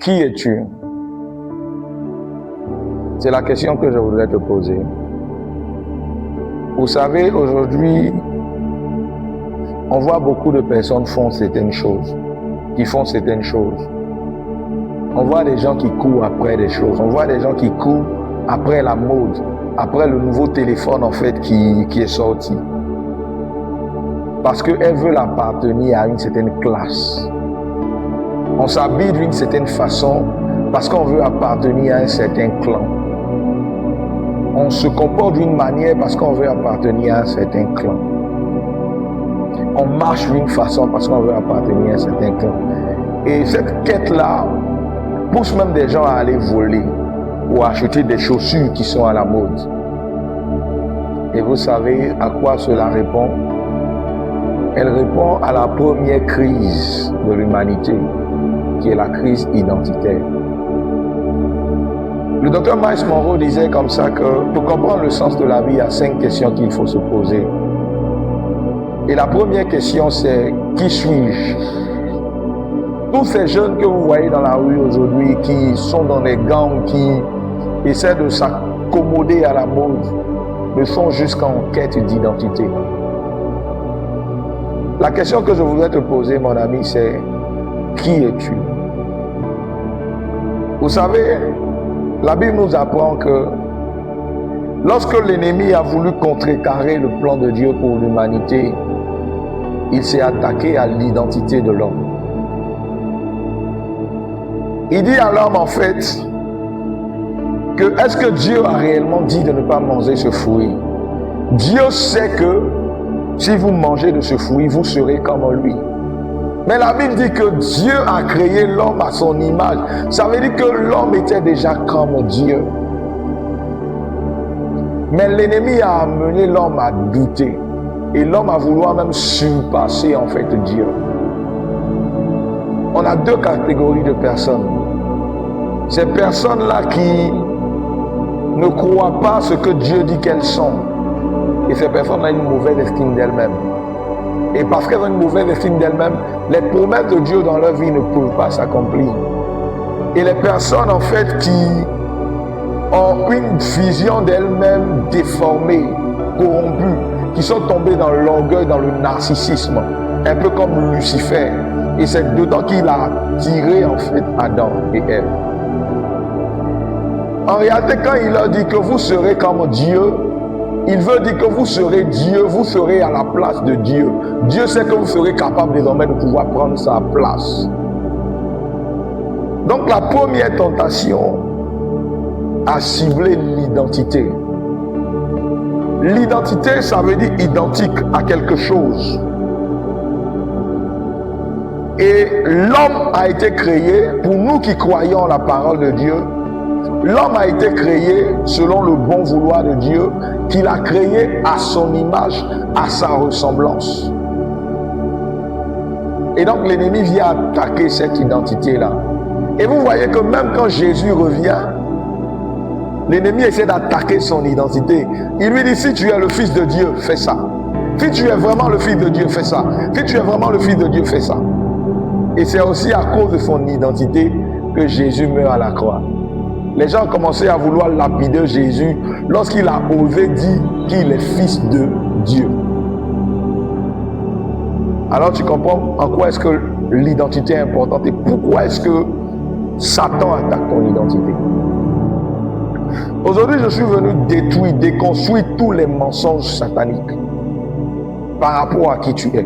Qui es-tu? C'est la question que je voudrais te poser. Vous savez, aujourd'hui, on voit beaucoup de personnes font certaines choses, qui font certaines choses. On voit des gens qui courent après des choses. On voit des gens qui courent après la mode, après le nouveau téléphone en fait qui est sorti. Parce qu'elles veulent appartenir à une certaine classe. On s'habille d'une certaine façon parce qu'on veut appartenir à un certain clan. On se comporte d'une manière parce qu'on veut appartenir à un certain clan. On marche d'une façon parce qu'on veut appartenir à un certain clan. Et cette quête-là pousse même des gens à aller voler ou acheter des chaussures qui sont à la mode. Et vous savez à quoi cela répond? Elle répond à la première crise de l'humanité, qui est la crise identitaire. Le docteur Myles Munroe disait comme ça que pour comprendre le sens de la vie, il y a 5 questions qu'il faut se poser. Et la première question, c'est qui suis-je? Tous ces jeunes que vous voyez dans la rue aujourd'hui, qui sont dans des gangs, qui essaient de s'accommoder à la mode, ne sont juste qu'en quête d'identité. La question que je voudrais te poser, mon ami, c'est qui es-tu? Vous savez, la Bible nous apprend que lorsque l'ennemi a voulu contrecarrer le plan de Dieu pour l'humanité, il s'est attaqué à l'identité de l'homme. Il dit à l'homme en fait que est-ce que Dieu a réellement dit de ne pas manger ce fruit? Dieu sait que si vous mangez de ce fruit, vous serez comme lui. Mais la Bible dit que Dieu a créé l'homme à son image. Ça veut dire que l'homme était déjà comme Dieu. Mais l'ennemi a amené l'homme à douter. Et l'homme a voulu même surpasser en fait Dieu. On a 2 catégories de personnes. Ces personnes-là qui ne croient pas ce que Dieu dit qu'elles sont. Et ces personnes ont une mauvaise estime d'elles-mêmes. Et parce qu'elles ont une mauvaise estime d'elles-mêmes, les promesses de Dieu dans leur vie ne peuvent pas s'accomplir. Et les personnes en fait qui ont une vision d'elles-mêmes déformée, corrompue, qui sont tombées dans l'orgueil, dans le narcissisme, un peu comme Lucifer. Et c'est dedans qu'il a tiré en fait Adam et Ève. En réalité, quand il a dit que vous serez comme Dieu, il veut dire que vous serez Dieu, vous serez à la place de Dieu. Dieu sait que vous serez capable désormais de pouvoir prendre sa place. Donc la première tentation a ciblé l'identité. L'identité, ça veut dire identique à quelque chose. Et l'homme a été créé, pour nous qui croyons la parole de Dieu, l'homme a été créé selon le bon vouloir de Dieu, qu'il a créé à son image, à sa ressemblance. Et donc l'ennemi vient attaquer cette identité-là. Et vous voyez que même quand Jésus revient, l'ennemi essaie d'attaquer son identité. Il lui dit, si tu es le Fils de Dieu, fais ça. Si tu es vraiment le Fils de Dieu, fais ça. Si tu es vraiment le Fils de Dieu, fais ça. Et c'est aussi à cause de son identité que Jésus meurt à la croix. Les gens ont commencé à vouloir lapider Jésus lorsqu'il a osé dire qu'il est Fils de Dieu. Alors tu comprends en quoi est-ce que l'identité est importante et pourquoi est-ce que Satan attaque ton identité. Aujourd'hui, je suis venu détruire, déconstruire tous les mensonges sataniques par rapport à qui tu es.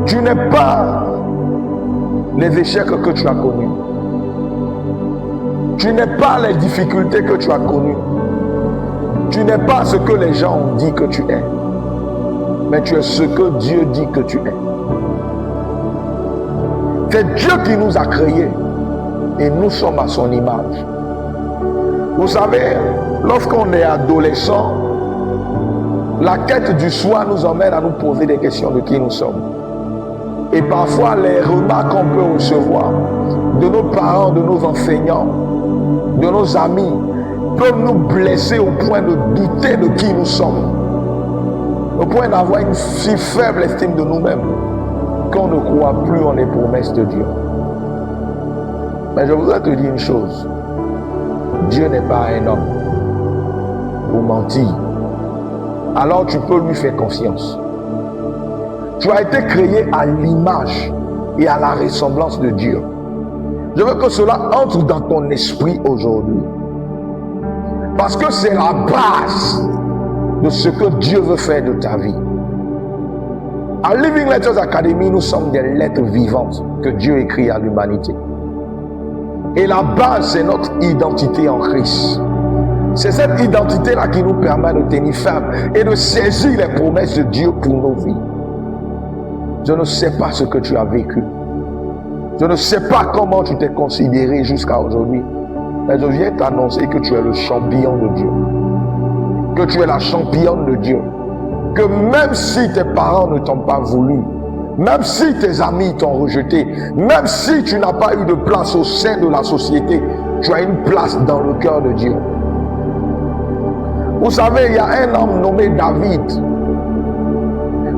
Tu n'es pas les échecs que tu as connus. Tu n'es pas les difficultés que tu as connues. Tu n'es pas ce que les gens ont dit que tu es. Mais tu es ce que Dieu dit que tu es. C'est Dieu qui nous a créés. Et nous sommes à son image. Vous savez, lorsqu'on est adolescent, la quête du soi nous emmène à nous poser des questions de qui nous sommes. Et parfois, les remarques qu'on peut recevoir de nos parents, de nos enseignants, de nos amis, peuvent nous blesser au point de douter de qui nous sommes. Au point d'avoir une si faible estime de nous-mêmes qu'on ne croit plus en les promesses de Dieu. Mais je voudrais te dire une chose. Dieu n'est pas un homme pour mentir. Alors tu peux lui faire confiance. Tu as été créé à l'image et à la ressemblance de Dieu. Je veux que cela entre dans ton esprit aujourd'hui. Parce que c'est la base de ce que Dieu veut faire de ta vie. À Living Letters Academy, nous sommes des lettres vivantes que Dieu écrit à l'humanité. Et la base, c'est notre identité en Christ. C'est cette identité-là qui nous permet de tenir ferme et de saisir les promesses de Dieu pour nos vies. Je ne sais pas ce que tu as vécu. Je ne sais pas comment tu t'es considéré jusqu'à aujourd'hui. Mais je viens t'annoncer que tu es le champion de Dieu. Que tu es la championne de Dieu. Que même si tes parents ne t'ont pas voulu, même si tes amis t'ont rejeté, même si tu n'as pas eu de place au sein de la société, tu as une place dans le cœur de Dieu. Vous savez, il y a un homme nommé David.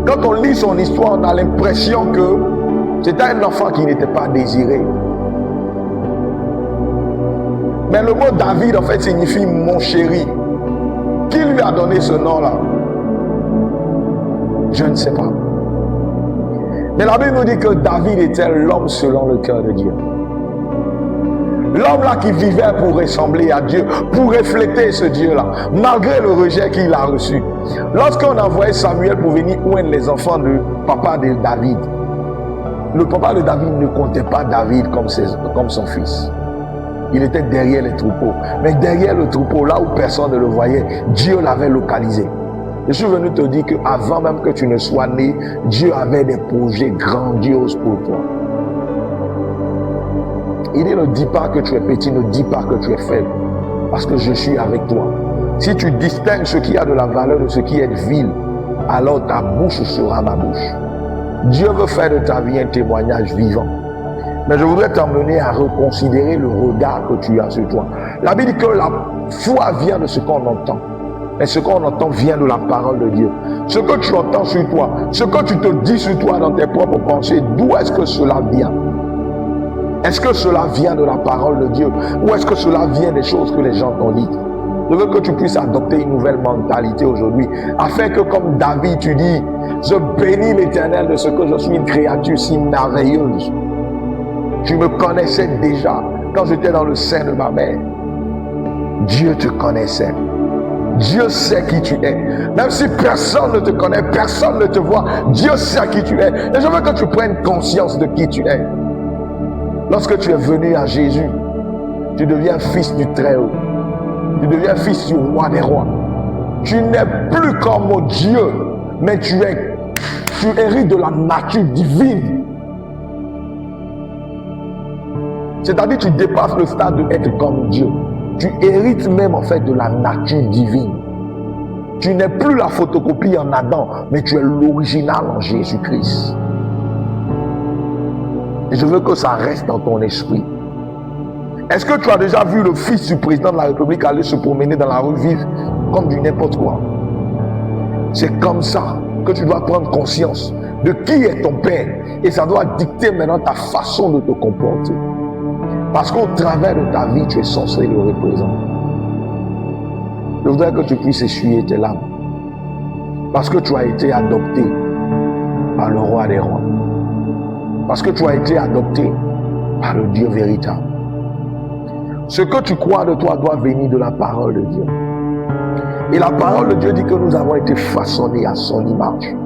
Quand on lit son histoire, on a l'impression que c'était un enfant qui n'était pas désiré. Mais le mot David, en fait, signifie mon chéri. Qui lui a donné ce nom-là? Je ne sais pas. Mais la Bible nous dit que David était l'homme selon le cœur de Dieu. L'homme là qui vivait pour ressembler à Dieu, pour refléter ce Dieu-là, malgré le rejet qu'il a reçu. Lorsqu'on envoyait Samuel pour venir oindre les enfants du papa de David, le papa de David ne comptait pas David comme son fils. Il était derrière les troupeaux. Mais derrière le troupeau, là où personne ne le voyait, Dieu l'avait localisé. Je suis venu te dire qu'avant même que tu ne sois né, Dieu avait des projets grandioses pour toi. Il dit, ne dis pas que tu es petit, ne dis pas que tu es faible, parce que je suis avec toi. Si tu distingues ce qui a de la valeur de ce qui est vil, alors ta bouche sera ma bouche. Dieu veut faire de ta vie un témoignage vivant. Mais je voudrais t'emmener à reconsidérer le regard que tu as sur toi. La Bible dit que la foi vient de ce qu'on entend. Mais ce qu'on entend vient de la parole de Dieu. Ce que tu entends sur toi, ce que tu te dis sur toi dans tes propres pensées, d'où est-ce que cela vient? Est-ce que cela vient de la parole de Dieu? Ou est-ce que cela vient des choses que les gens t'ont dites? Je veux que tu puisses adopter une nouvelle mentalité aujourd'hui, afin que comme David, tu dis, je bénis l'Éternel de ce que je suis une créature si merveilleuse. Tu me connaissais déjà quand j'étais dans le sein de ma mère. Dieu te connaissait. Dieu sait qui tu es. Même si personne ne te connaît, personne ne te voit, Dieu sait qui tu es. Et je veux que tu prennes conscience de qui tu es. Lorsque tu es venu à Jésus, tu deviens fils du Très-Haut. Tu deviens fils du roi des rois. Tu n'es plus comme Dieu, mais tu hérites de la nature divine. C'est-à-dire que tu dépasses le stade d'être comme Dieu. Tu hérites même en fait de la nature divine. Tu n'es plus la photocopie en Adam, mais tu es l'original en Jésus-Christ. Et je veux que ça reste dans ton esprit. Est-ce que tu as déjà vu le fils du président de la République aller se promener dans la rue vivre comme du n'importe quoi? C'est comme ça que tu dois prendre conscience de qui est ton père. Et ça doit dicter maintenant ta façon de te comporter. Parce qu'au travers de ta vie, tu es censé le représenter. Je voudrais que tu puisses essuyer tes larmes. Parce que tu as été adopté par le roi des rois. Parce que tu as été adopté par le Dieu véritable. Ce que tu crois de toi doit venir de la parole de Dieu. Et la parole de Dieu dit que nous avons été façonnés à son image.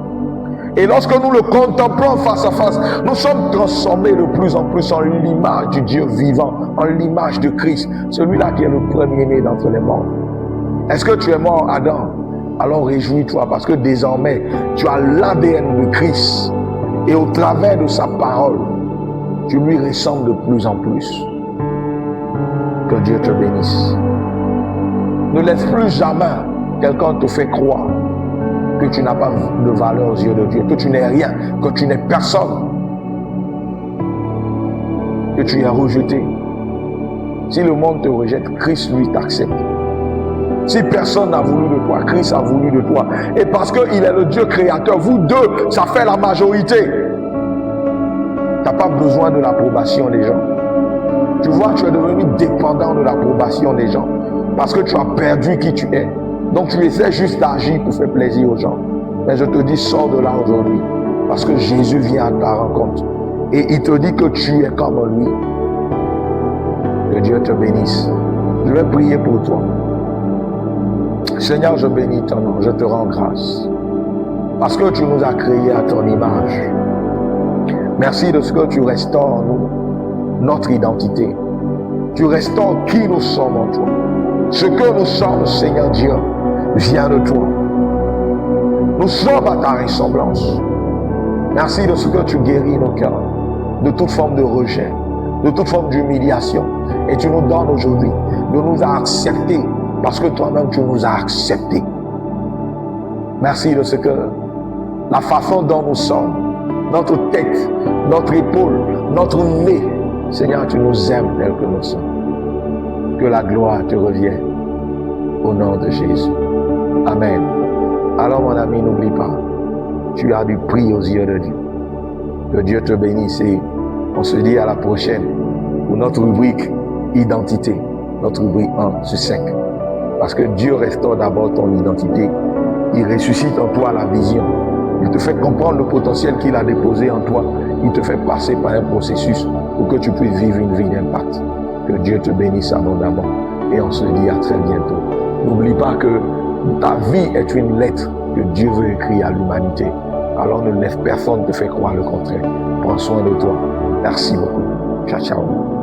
Et lorsque nous le contemplons face à face, nous sommes transformés de plus en plus en l'image du Dieu vivant, en l'image de Christ, celui-là qui est le premier-né d'entre les morts. Est-ce que tu es mort, Adam? Alors réjouis-toi, parce que désormais, tu as l'ADN de Christ. Et au travers de sa parole, tu lui ressembles de plus en plus. Que Dieu te bénisse. Ne laisse plus jamais quelqu'un te faire croire que tu n'as pas de valeur aux yeux de Dieu, que tu n'es rien, que tu n'es personne, que tu es rejeté. Si le monde te rejette, Christ lui t'accepte. Si personne n'a voulu de toi, Christ a voulu de toi. Et parce qu'il est le Dieu créateur, vous deux, ça fait la majorité. Tu n'as pas besoin de l'approbation des gens. Tu vois, tu es devenu dépendant de l'approbation des gens parce que tu as perdu qui tu es. Donc tu essaies juste d'agir pour faire plaisir aux gens. Mais je te dis, sors de là aujourd'hui parce que Jésus vient à ta rencontre. Et il te dit que tu es comme lui. Que Dieu te bénisse. Je vais prier pour toi. Seigneur, je bénis ton nom, je te rends grâce. Parce que tu nous as créés à ton image. Merci de ce que tu restaures en nous notre identité. Tu restaures qui nous sommes en toi. Ce que nous sommes, Seigneur Dieu, vient de toi. Nous sommes à ta ressemblance. Merci de ce que tu guéris nos cœurs de toute forme de rejet, de toute forme d'humiliation. Et tu nous donnes aujourd'hui de nous accepter parce que toi-même tu nous as acceptés. Merci de ce que la façon dont nous sommes, notre tête, notre épaule, notre nez, Seigneur, tu nous aimes tel que nous sommes. Que la gloire te revienne au nom de Jésus. Amen. Alors mon ami, n'oublie pas, tu as du prix aux yeux de Dieu. Que Dieu te bénisse et on se dit à la prochaine pour notre rubrique identité, notre rubrique 1 sur 5. Parce que Dieu restaure d'abord ton identité. Il ressuscite en toi la vision. Il te fait comprendre le potentiel qu'il a déposé en toi. Il te fait passer par un processus pour que tu puisses vivre une vie d'impact. Que Dieu te bénisse abondamment. Et on se dit à très bientôt. N'oublie pas que ta vie est une lettre que Dieu veut écrire à l'humanité. Alors ne laisse personne te faire croire le contraire. Prends soin de toi. Merci beaucoup. Ciao, ciao.